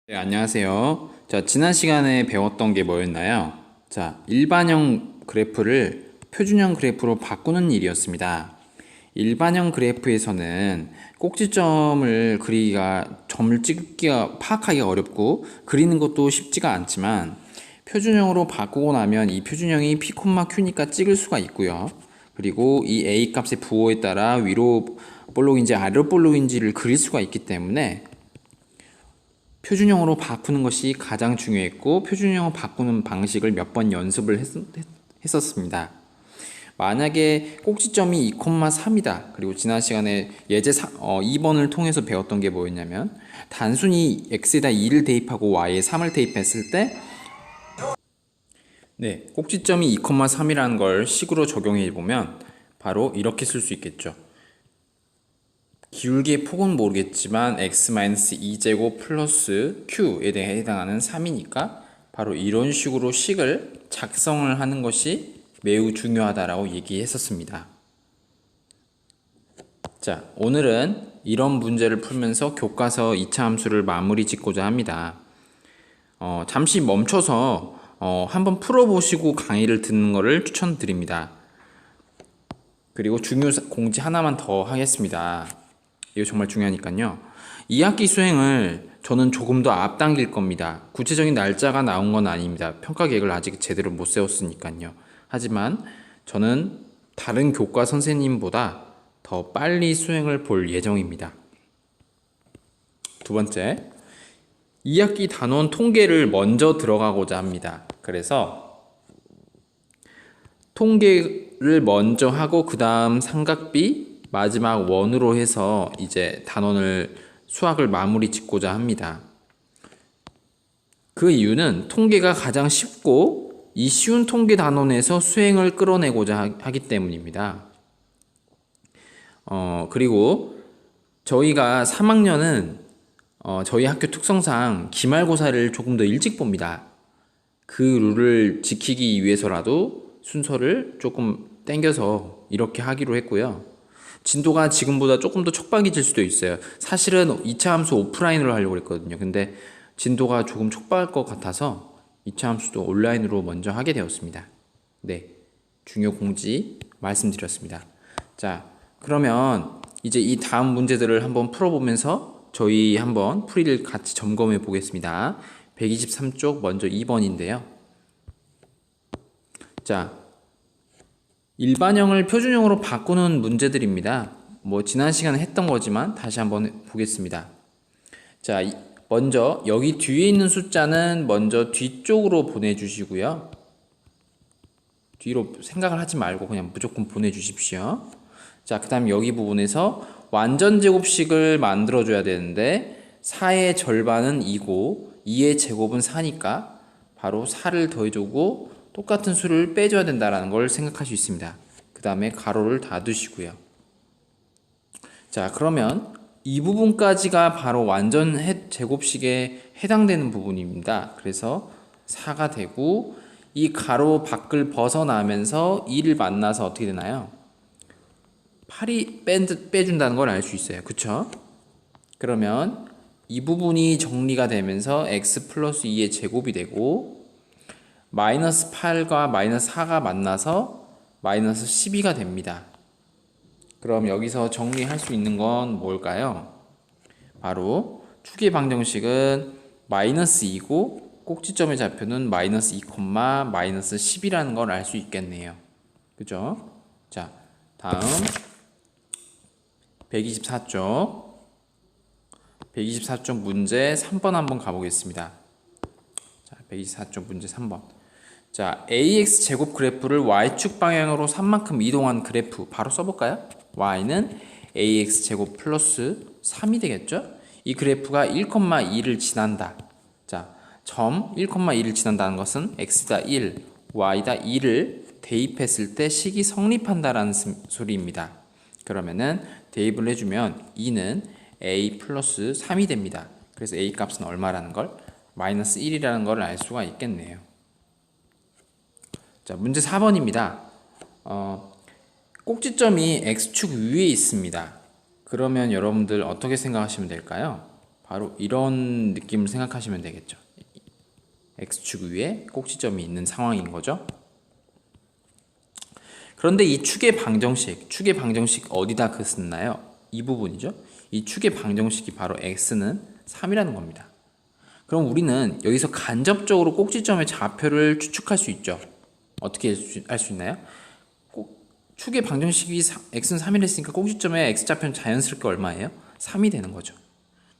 네, 안녕하세요. 자, 지난 시간에 배웠던 게 뭐였나요? 자, 일반형 그래프를 표준형 그래프로 바꾸는 일이었습니다. 일반형 그래프에서는 꼭지점을 그리기가, 점을 찍기가, 파악하기가 어렵고, 그리는 것도 쉽지가 않지만, 표준형으로 바꾸고 나면 이 표준형이 P, Q니까 찍을 수가 있고요. 그리고 이 A 값의 부호에 따라 위로 볼록인지 아래로 볼록인지를 그릴 수가 있기 때문에 표준형으로 바꾸는 것이 가장 중요했고, 표준형으로 바꾸는 방식을 몇 번 연습을 했었습니다. 만약에 꼭지점이 2,3이다. 그리고 지난 시간에 예제 2번을 통해서 배웠던 게 뭐였냐면, 단순히 x에다 2를 대입하고 y에 3을 대입했을 때 꼭지점이 2,3이라는 걸 식으로 적용해 보면 바로 이렇게 쓸 수 있겠죠. 기울기의 폭은 모르겠지만 x-2제곱 플러스 q에 대해 해당하는 3이니까 바로 이런 식으로 식을 작성을 하는 것이 매우 중요하다라고 얘기했었습니다. 자, 오늘은 이런 문제를 풀면서 교과서 2차 함수를 마무리 짓고자 합니다. 잠시 멈춰서 한번 풀어보시고 강의를 듣는 것을 추천드립니다. 그리고 중요 공지 하나만 더 하겠습니다. 이거 정말 중요하니까요. 2학기 수행을 저는 조금 더 앞당길 겁니다. 구체적인 날짜가 나온 건 아닙니다. 평가 계획을 아직 제대로 못 세웠으니까요. 하지만 저는 다른 교과 선생님보다 더 빨리 수행을 볼 예정입니다. 두 번째, 2학기 단원 통계를 먼저 들어가고자 합니다. 그래서 통계를 먼저 하고 그 다음 삼각비 마지막 원으로 해서 이제 단원을 수학을 마무리 짓고자 합니다. 그 이유는 통계가 가장 쉽고 이 쉬운 통계 단원에서 수행을 끌어내고자 하기 때문입니다. 그리고 저희가 3학년은 저희 학교 특성상 기말고사를 조금 더 일찍 봅니다. 그 룰을 지키기 위해서라도 순서를 조금 땡겨서 이렇게 하기로 했고요. 진도가 지금보다 조금 더 촉박해질 수도 있어요. 사실은 2차 함수 오프라인으로 하려고 했거든요. 근데 진도가 조금 촉박할 것 같아서 2차 함수도 온라인으로 먼저 하게 되었습니다. 네, 중요 공지 말씀드렸습니다. 자, 그러면 이제 이 다음 문제들을 한번 풀어보면서 저희 한번 풀이를 같이 점검해 보겠습니다. 123쪽 먼저 2번인데요. 자, 일반형을 표준형으로 바꾸는 문제들입니다. 지난 시간에 했던 거지만 다시 한번 보겠습니다. 자, 먼저 여기 뒤에 있는 숫자는 먼저 뒤쪽으로 보내주시고요. 뒤로 생각을 하지 말고 그냥 무조건 보내주십시오. 자, 그 다음 여기 부분에서 완전제곱식을 만들어줘야 되는데 4의 절반은 2고 2의 제곱은 4니까 바로 4를 더해주고 똑같은 수를 빼줘야 된다는 걸 생각할 수 있습니다. 그 다음에 가로를 닫으시고요. 자, 그러면 이 부분까지가 바로 완전 제곱식에 해당되는 부분입니다. 그래서 4가 되고 이 가로 밖을 벗어나면서 2를 만나서 어떻게 되나요? 8이 빼준다는 걸 알 수 있어요. 그쵸? 그러면 이 부분이 정리가 되면서 x 플러스 2의 제곱이 되고 마이너스 8과 마이너스 4가 만나서 마이너스 12가 됩니다. 그럼 여기서 정리할 수 있는 건 뭘까요? 바로 축의 방정식은 마이너스 2고 꼭지점의 좌표는 마이너스 2, 마이너스 10이라는 걸 알 수 있겠네요. 그죠? 자, 다음 124쪽 124쪽 문제 3번 한번 가보겠습니다. 자, 124쪽 문제 3번. 자, ax 제곱 그래프를 y축 방향으로 3만큼 이동한 그래프 바로 써볼까요? y는 ax 제곱 플러스 3이 되겠죠? 이 그래프가 1,2를 지난다. 자, 점 1,2를 지난다는 것은 x다 1, y다 2를 대입했을 때 식이 성립한다라는 소리입니다. 그러면은 대입을 해주면 2는 a 플러스 3이 됩니다. 그래서 a 값은 얼마라는 걸? 마이너스 1이라는 걸 알 수가 있겠네요. 자, 문제 4번입니다. 꼭지점이 x축 위에 있습니다. 그러면 여러분들 어떻게 생각하시면 될까요? 바로 이런 느낌을 생각하시면 되겠죠. X축 위에 꼭지점이 있는 상황인 거죠. 그런데 이 축의 방정식 어디다 쓰나요? 이 부분이죠. 이 축의 방정식이 바로 x는 3이라는 겁니다. 그럼 우리는 여기서 간접적으로 꼭지점의 좌표를 추측할 수 있죠. 어떻게 할 수 있나요? 축의 방정식이 x는 3이라 했으니까 꼭지점의 x좌표는 자연스럽게 얼마예요? 3이 되는 거죠.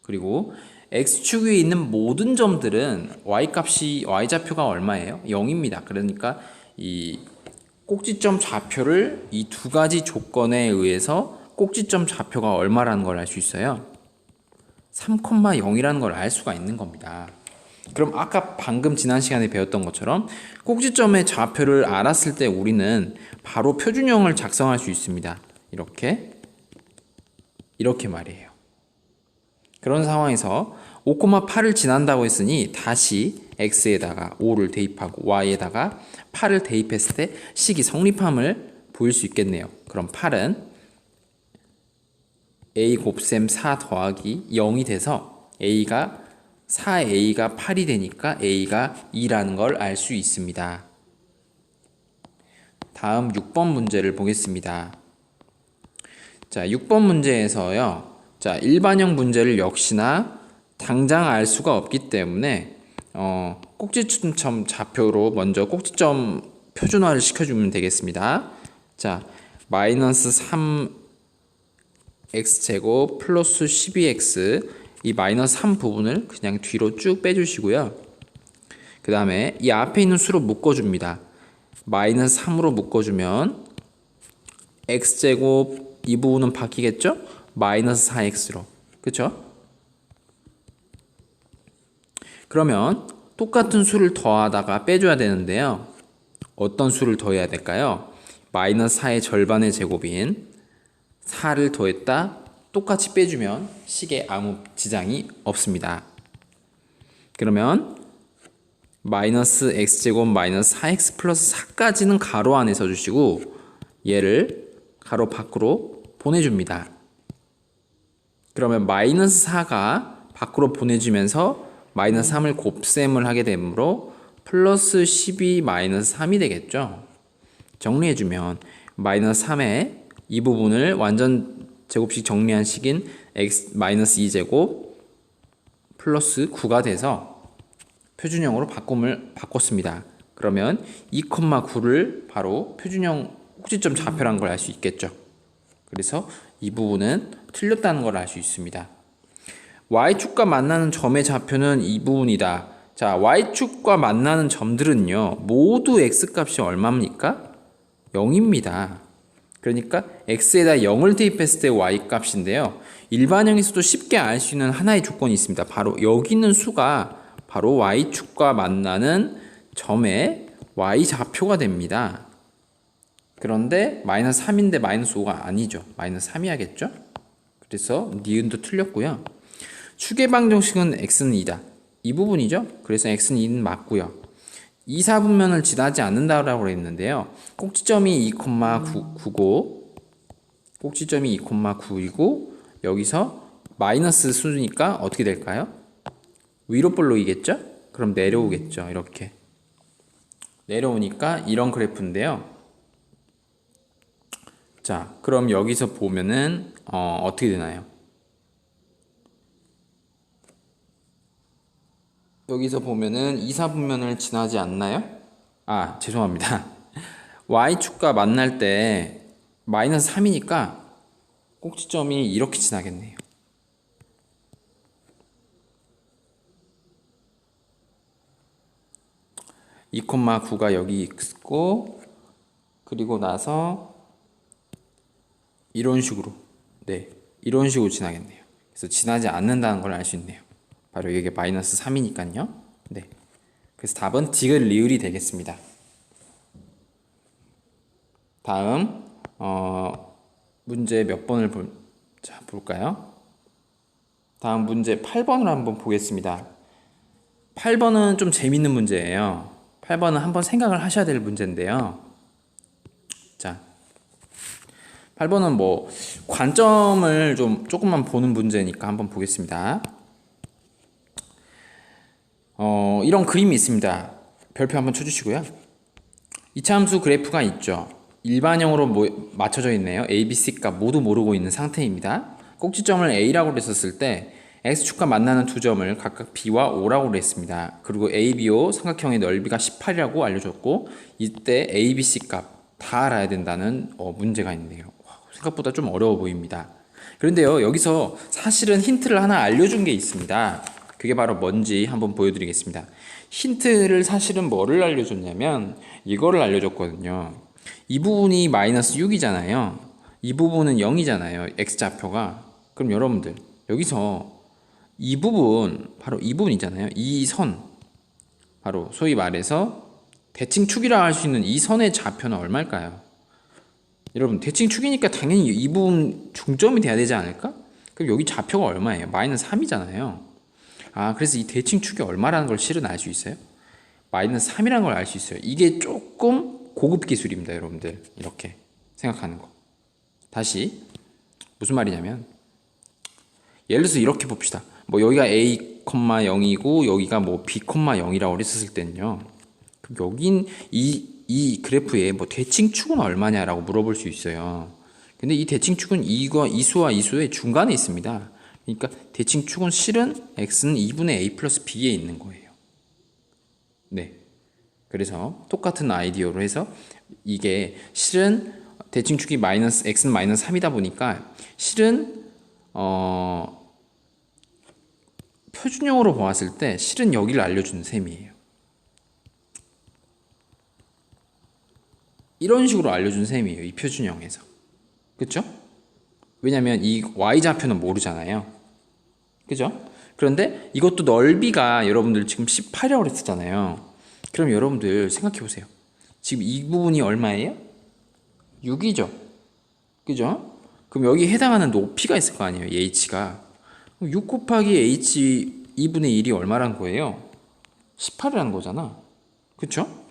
그리고 x축 위에 있는 모든 점들은 y좌표가 얼마예요? 0입니다. 그러니까 이 꼭지점 좌표를 이 두 가지 조건에 의해서 꼭지점 좌표가 얼마라는 걸 알 수 있어요. 3,0이라는 걸 알 수가 있는 겁니다. 그럼 아까 방금 지난 시간에 배웠던 것처럼 꼭지점의 좌표를 알았을 때 우리는 바로 표준형을 작성할 수 있습니다. 이렇게 말이에요. 그런 상황에서 5,8을 지난다고 했으니 다시 x에다가 5를 대입하고 y에다가 8을 대입했을 때 식이 성립함을 보일 수 있겠네요. 그럼 8은 a 곱셈 4 더하기 0이 돼서 4a가 8이 되니까 a가 2라는 걸 알 수 있습니다. 다음 6번 문제를 보겠습니다. 자, 6번 문제에서요. 자, 일반형 문제를 역시나 당장 알 수가 없기 때문에 꼭지점 좌표로 먼저 꼭지점 표준화를 시켜주면 되겠습니다. 자, 마이너스 3x제곱 플러스 12x 이 마이너스 3 부분을 그냥 뒤로 쭉 빼주시고요. 그 다음에 이 앞에 있는 수로 묶어줍니다. 마이너스 3으로 묶어주면 x제곱 이 부분은 바뀌겠죠? 마이너스 4x로. 그쵸? 그러면 똑같은 수를 더하다가 빼줘야 되는데요. 어떤 수를 더해야 될까요? 마이너스 4의 절반의 제곱인 4를 더했다 똑같이 빼주면 식에 아무 지장이 없습니다. 그러면 마이너스 x제곱 마이너스 4x 플러스 4까지는 가로 안에 써주시고 얘를 가로 밖으로 보내줍니다. 그러면 마이너스 4가 밖으로 보내주면서 마이너스 3을 곱셈을 하게 되므로 플러스 12 마이너스 3이 되겠죠. 정리해주면 마이너스 3의 이 부분을 완전 제곱식 정리한 식인 x 마이너스 2제곱 플러스 9가 돼서 표준형으로 바꿨습니다. 그러면 2,9를 바로 표준형 꼭지점 좌표란 걸 알 수 있겠죠. 그래서 이 부분은 틀렸다는 걸 알 수 있습니다. y축과 만나는 점의 좌표는 이 부분이다. 자, y축과 만나는 점들은요 모두 x값이 얼마입니까? 0입니다. 그러니까 x에다 0을 대입했을 때 y값인데요. 일반형에서도 쉽게 알 수 있는 하나의 조건이 있습니다. 바로 여기 있는 수가 바로 y축과 만나는 점의 y좌표가 됩니다. 그런데 마이너스 3인데 마이너스 5가 아니죠. 마이너스 3이 야겠죠? 그래서 니은도 틀렸고요. 축의 방정식은 x는 2다. 이 부분이죠. 그래서 x는 2는 맞고요. 2, 4분면을 지나지 않는다라고 했는데요. 꼭지점이 2,9고 꼭지점이 2,9이고 여기서 마이너스 수니까 어떻게 될까요? 위로 볼록이겠죠? 그럼 내려오겠죠. 이렇게 내려오니까 이런 그래프인데요. 자, 그럼 여기서 보면은 어떻게 되나요? 여기서 보면은 2, 4분면을 지나지 않나요? 아, 죄송합니다. y축과 만날 때 마이너스 3이니까 꼭지점이 이렇게 지나겠네요. 이 2,9가 여기 있고 그리고 나서 이런 식으로 이런 식으로 지나겠네요. 그래서 지나지 않는다는 걸 알 수 있네요. 바로 이게 마이너스 3이니까요. 네. 그래서 답은 디귿 리을이 되겠습니다. 다음 문제 몇 번을 볼까요? 다음 문제 8번을 한번 보겠습니다. 8번은 좀 재밌는 문제예요. 8번은 한번 생각을 하셔야 될 문제인데요. 자, 8번은 뭐 관점을 좀 조금만 보는 문제니까 한번 보겠습니다. 이런 그림이 있습니다. 별표 한번 쳐주시고요. 이차함수 그래프가 있죠. 일반형으로 맞춰져 있네요. A, B, C 값 모두 모르고 있는 상태입니다. 꼭지점을 A라고 했었을 때 X축과 만나는 두 점을 각각 B와 O라고 했습니다. 그리고 A, B, O 삼각형의 넓이가 18이라고 알려줬고 이때 A, B, C 값 다 알아야 된다는 문제가 있네요. 생각보다 좀 어려워 보입니다. 그런데요, 여기서 사실은 힌트를 하나 알려준 게 있습니다. 그게 바로 뭔지 한번 보여드리겠습니다. 힌트를 사실은 뭐를 알려줬냐면 이거를 알려줬거든요. 이 부분이 마이너스 6이잖아요. 이 부분은 0이잖아요. X좌표가. 그럼 여러분들 여기서 이 부분, 바로 이 부분 있잖아요. 이 선, 바로 소위 말해서 대칭축이라 할 수 있는 이 선의 좌표는 얼마일까요? 여러분 대칭축이니까 당연히 이 부분 중점이 돼야 되지 않을까? 그럼 여기 좌표가 얼마예요? 마이너스 3이잖아요. 그래서 이 대칭축이 얼마라는 걸 실은 알 수 있어요? 마이너스 3이라는 걸 알 수 있어요. 이게 조금 고급 기술입니다, 여러분들. 이렇게 생각하는 거. 다시 무슨 말이냐면 예를 들어서 이렇게 봅시다. 뭐 여기가 A, 0이고 여기가 뭐 B, 0이라고 했었을 때는요. 그럼 여긴 이 그래프에 뭐 대칭축은 얼마냐라고 물어볼 수 있어요. 근데 이 대칭축은 이 수와 이 수의 중간에 있습니다. 그러니까 대칭축은 실은 x는 2분의 a 플러스 b에 있는 거예요. 네. 그래서 똑같은 아이디어로 해서 이게 실은 대칭축이 x는 마이너스 3이다 보니까 실은 표준형으로 보았을 때 실은 여기를 알려주는 셈이에요. 이런 식으로 알려준 셈이에요. 이 표준형에서. 그쵸? 왜냐면 이 y좌표는 모르잖아요. 그죠? 그런데 이것도 넓이가 여러분들 지금 18이라고 했었잖아요. 그럼 여러분들 생각해 보세요. 지금 이 부분이 얼마예요? 6이죠. 그죠? 그럼 여기 해당하는 높이가 있을 거 아니에요. h가. 6 곱하기 h 2분의 1이 얼마란 거예요? 18이라는 거잖아. 그쵸?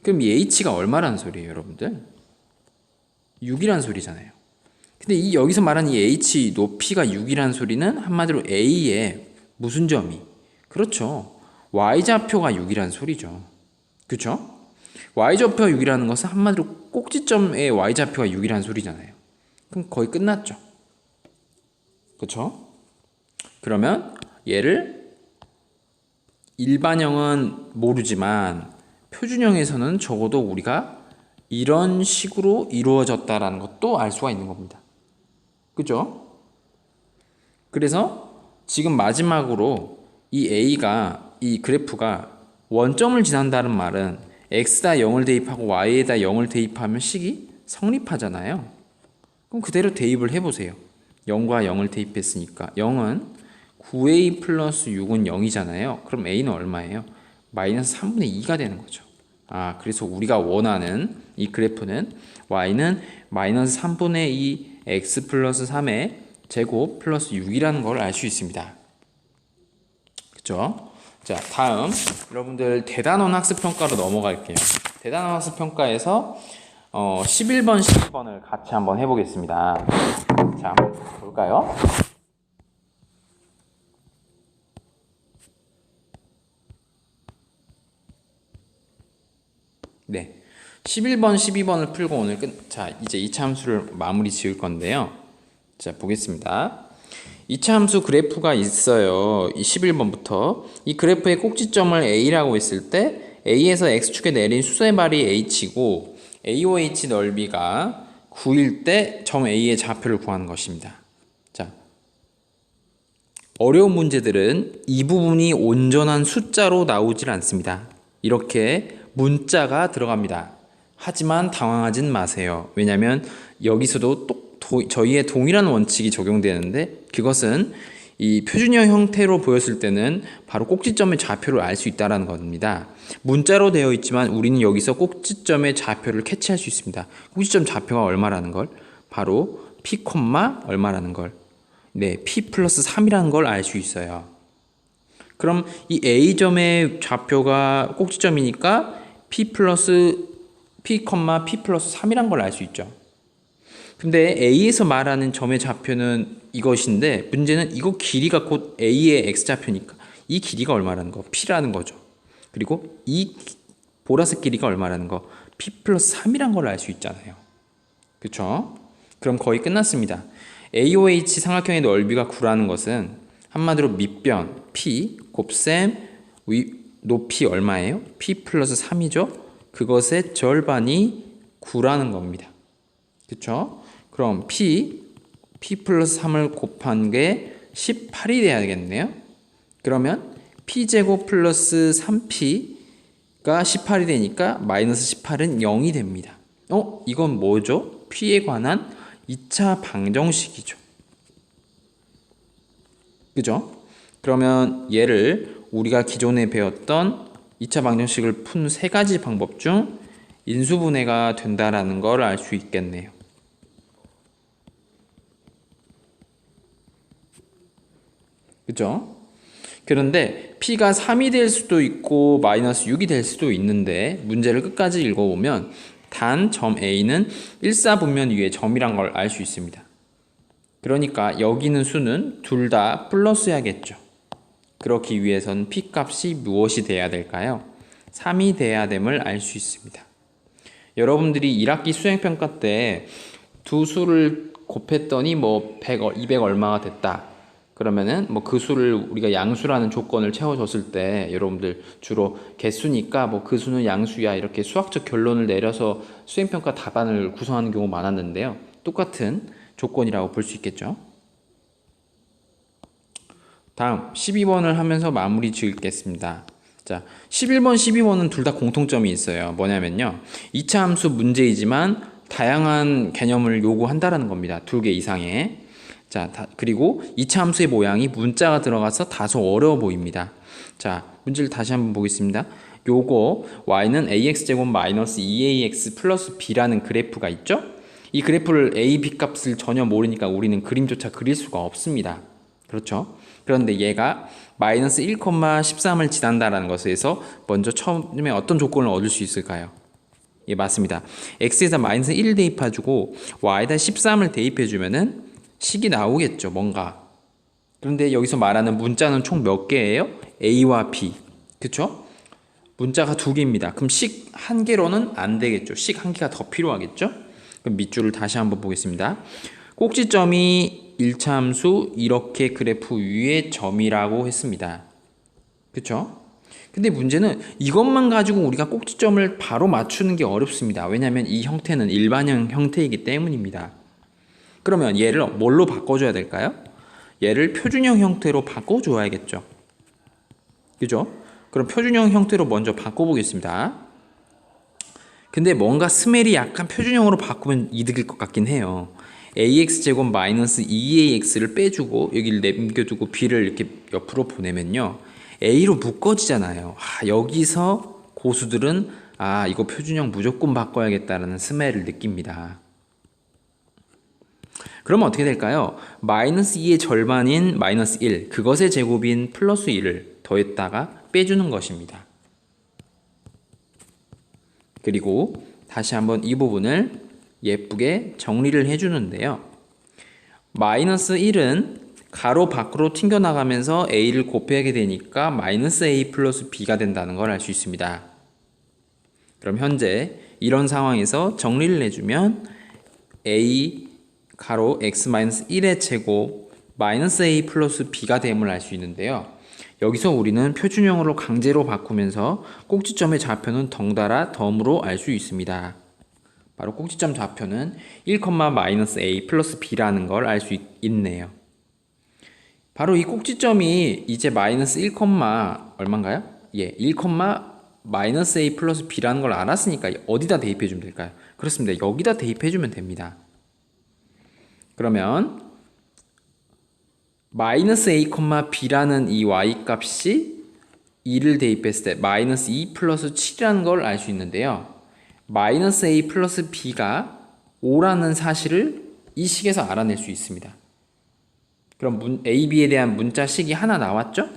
그럼 이 h가 얼마라는 소리예요, 여러분들? 6이라는 소리잖아요. 근데 여기서 말하는 이 h 높이가 6이라는 소리는 한마디로 a의 무슨 점이? 그렇죠. y좌표가 6이라는 소리죠. 그쵸? y좌표가 6이라는 것은 한마디로 꼭지점의 y좌표가 6이라는 소리잖아요. 그럼 거의 끝났죠. 그쵸? 그러면 얘를 일반형은 모르지만 표준형에서는 적어도 우리가 이런 식으로 이루어졌다라는 것도 알 수가 있는 겁니다. 그죠? 그래서 지금 마지막으로 이 그래프가 원점을 지난다는 말은 x에다 0을 대입하고 y에다 0을 대입하면 식이 성립하잖아요. 그럼 그대로 대입을 해보세요. 0과 0을 대입했으니까 0은 9a 플러스 6은 0이잖아요. 그럼 a는 얼마예요? 마이너스 3분의 2가 되는 거죠. 그래서 우리가 원하는 이 그래프는 y는 마이너스 3분의 2 x 플러스 3의 제곱 플러스 6이라는 걸 알 수 있습니다. 그쵸? 자, 다음 여러분들 대단원 학습평가로 넘어갈게요. 대단원 학습평가에서 11번, 12번을 같이 한번 해보겠습니다. 자, 한번 볼까요? 네. 11번, 12번을 풀고 오늘 이제 2차 함수를 마무리 지을 건데요. 자, 보겠습니다. 2차 함수 그래프가 있어요. 이 11번부터. 이 그래프의 꼭지점을 A라고 했을 때 A에서 X축에 내린 수의 발이 H고 AOH 넓이가 9일 때 점 A의 좌표를 구하는 것입니다. 자, 어려운 문제들은 이 부분이 온전한 숫자로 나오질 않습니다. 이렇게 문자가 들어갑니다. 하지만 당황하진 마세요. 왜냐하면 여기서도 저희의 동일한 원칙이 적용되는데 그것은 이 표준형 형태로 보였을 때는 바로 꼭지점의 좌표를 알 수 있다는 겁니다. 문자로 되어 있지만 우리는 여기서 꼭지점의 좌표를 캐치할 수 있습니다. 꼭지점 좌표가 얼마라는 걸? 바로 p, 얼마라는 걸? 네, p 플러스 3이라는 걸 알 수 있어요. 그럼 이 A점의 좌표가 꼭지점이니까 p 플러스 3이란 걸 알 수 있죠. 근데 A에서 말하는 점의 좌표는 이것인데 문제는 이거 길이가 곧 A의 X좌표니까 이 길이가 얼마라는 거? P라는 거죠. 그리고 이 보라색 길이가 얼마라는 거, p 플러스 3이란 걸 알 수 있잖아요. 그쵸? 그럼 거의 끝났습니다. AOH 삼각형의 넓이가 9라는 것은 한마디로 밑변 p 곱셈 높이 얼마예요? p 플러스 3이죠? 그것의 절반이 9라는 겁니다. 그쵸? 그럼 p 플러스 3을 곱한 게 18이 돼야 되겠네요. 그러면 p제곱 플러스 3p가 18이 되니까 마이너스 18은 0이 됩니다. 이건 뭐죠? p에 관한 2차 방정식이죠. 그죠? 그러면 얘를 우리가 기존에 배웠던 2차 방정식을 푼 세 가지 방법 중 인수분해가 된다라는 걸 알 수 있겠네요. 그죠? 그런데 p가 3이 될 수도 있고 마이너스 6이 될 수도 있는데 문제를 끝까지 읽어보면 단 점 A는 일사분면 위에 점이란 걸 알 수 있습니다. 그러니까 여기 있는 수는 둘 다 플러스야겠죠. 그렇기 위해선 p 값이 무엇이 돼야 될까요? 3이 돼야 됨을 알 수 있습니다. 여러분들이 1학기 수행평가 때 두 수를 곱했더니 뭐 100, 200 얼마가 됐다. 그러면은 뭐 그 수를 우리가 양수라는 조건을 채워줬을 때 여러분들 주로 개수니까 뭐 그 수는 양수야 이렇게 수학적 결론을 내려서 수행평가 답안을 구성하는 경우 많았는데요. 똑같은 조건이라고 볼 수 있겠죠. 다음 12번을 하면서 마무리 지을겠습니다. 자, 11번, 12번은 둘 다 공통점이 있어요. 뭐냐면요. 2차 함수 문제이지만 다양한 개념을 요구한다라는 겁니다. 2개 이상의. 자, 그리고 2차 함수의 모양이 문자가 들어가서 다소 어려워 보입니다. 자, 문제를 다시 한번 보겠습니다. 요거 y는 ax제곱 마이너스 2ax 플러스 b라는 그래프가 있죠? 이 그래프를 a, b 값을 전혀 모르니까 우리는 그림조차 그릴 수가 없습니다. 그렇죠? 그런데 얘가 마이너스 1,13을 지난다라는 것에서 먼저 처음에 어떤 조건을 얻을 수 있을까요? 예, 맞습니다. x에다 마이너스 1을 대입해주고 y에다 13을 대입해주면은 식이 나오겠죠, 뭔가. 그런데 여기서 말하는 문자는 총 몇 개예요? a와 b. 그쵸? 문자가 2개입니다. 그럼 식 1개로는 안 되겠죠. 식 1개가 더 필요하겠죠? 그럼 밑줄을 다시 한번 보겠습니다. 꼭지점이 1차 함수 이렇게 그래프 위에 점이라고 했습니다. 그쵸? 근데 문제는 이것만 가지고 우리가 꼭지점을 바로 맞추는 게 어렵습니다. 왜냐하면 이 형태는 일반형 형태이기 때문입니다. 그러면 얘를 뭘로 바꿔줘야 될까요? 얘를 표준형 형태로 바꿔줘야겠죠. 그죠? 그럼 표준형 형태로 먼저 바꿔보겠습니다. 근데 뭔가 스멜이 약간 표준형으로 바꾸면 이득일 것 같긴 해요. ax제곱 마이너스 2ax를 빼주고 여기를 남겨두고 b를 이렇게 옆으로 보내면요. a로 묶어지잖아요. 여기서 고수들은 이거 표준형 무조건 바꿔야겠다라는 스멜을 느낍니다. 그러면 어떻게 될까요? 마이너스 2의 절반인 마이너스 1, 그것의 제곱인 플러스 1을 더했다가 빼주는 것입니다. 그리고 다시 한번 이 부분을 예쁘게 정리를 해주는데요. 마이너스 1은 가로 밖으로 튕겨나가면서 a를 곱하게 되니까 마이너스 a 플러스 b가 된다는 걸 알 수 있습니다. 그럼 현재 이런 상황에서 정리를 해주면 a 가로 x 마이너스 1의 제곱 마이너스 a 플러스 b가 됨을 알 수 있는데요. 여기서 우리는 표준형으로 강제로 바꾸면서 꼭지점의 좌표는 덩달아 덤으로 알 수 있습니다. 바로 꼭지점 좌표는 1, 마이너스 a 플러스 b라는 걸 알 수 있네요. 바로 이 꼭지점이 이제 마이너스 1, 얼마인가요? 예, 1, 마이너스 a 플러스 b라는 걸 알았으니까 어디다 대입해주면 될까요? 그렇습니다. 여기다 대입해주면 됩니다. 그러면 마이너스 a, b라는 이 y 값이 2를 대입했을 때 마이너스 2 플러스 7이라는 걸 알 수 있는데요. 마이너스 a 플러스 b가 5라는 사실을 이 식에서 알아낼 수 있습니다. 그럼 a, b에 대한 문자식이 하나 나왔죠?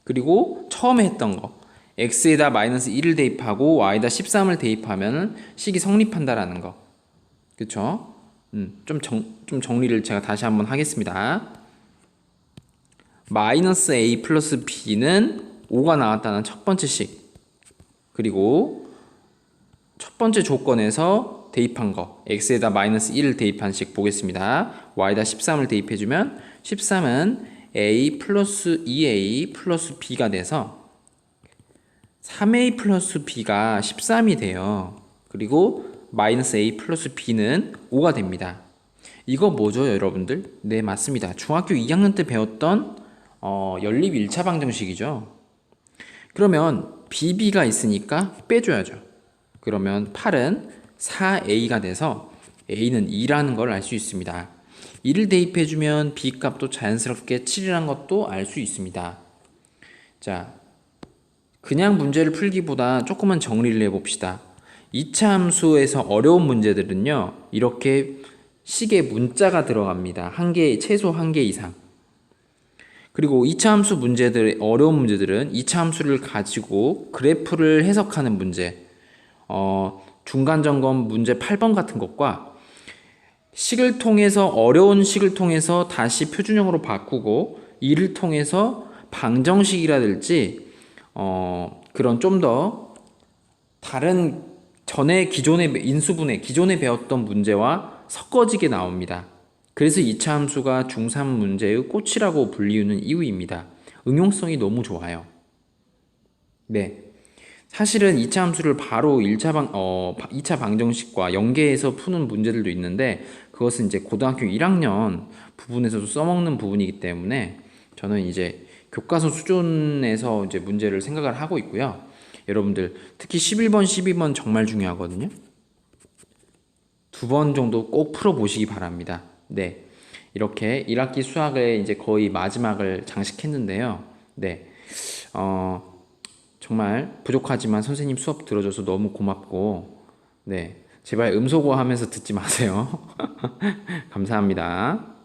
그리고 처음에 했던 거 x에다 마이너스 1을 대입하고 y에다 13을 대입하면 식이 성립한다라는 거. 그쵸? 좀 정리를 제가 다시 한번 하겠습니다. 마이너스 a 플러스 b는 5가 나왔다는 첫 번째 식. 그리고 첫 번째 조건에서 대입한 거 x에다 마이너스 1을 대입한 식 보겠습니다. y에다 13을 대입해주면 13은 a 플러스 2a 플러스 b가 돼서 3a 플러스 b가 13이 돼요. 그리고 마이너스 a 플러스 b는 5가 됩니다. 이거 뭐죠, 여러분들? 네, 맞습니다. 중학교 2학년 때 배웠던 연립 1차 방정식이죠. 그러면 bb가 있으니까 빼줘야죠. 그러면 8은 4a가 돼서 a는 2라는 걸 알 수 있습니다. 2를 대입해주면 b 값도 자연스럽게 7이라는 것도 알 수 있습니다. 자, 그냥 문제를 풀기보다 조금만 정리를 해봅시다. 2차 함수에서 어려운 문제들은요, 이렇게 식에 문자가 들어갑니다. 최소 1개 이상. 그리고 2차 함수 문제들, 어려운 문제들은 2차 함수를 가지고 그래프를 해석하는 문제, 중간 점검 문제 8번 같은 것과 식을 통해서, 어려운 식을 통해서 다시 표준형으로 바꾸고 이를 통해서 방정식이라든지 그런 좀 더 다른 기존의 인수분해, 기존에 배웠던 문제와 섞어지게 나옵니다. 그래서 2차 함수가 중3 문제의 꽃이라고 불리우는 이유입니다. 응용성이 너무 좋아요. 네. 사실은 2차 함수를 바로 2차 방정식과 연계해서 푸는 문제들도 있는데, 그것은 이제 고등학교 1학년 부분에서도 써먹는 부분이기 때문에 저는 이제 교과서 수준에서 이제 문제를 생각을 하고 있고요. 여러분들 특히 11번, 12번 정말 중요하거든요. 2번 정도 꼭 풀어보시기 바랍니다. 네. 이렇게 1학기 수학의 이제 거의 마지막을 장식했는데요. 네. 정말 부족하지만 선생님 수업 들어줘서 너무 고맙고, 네. 제발 음소거 하면서 듣지 마세요. 감사합니다.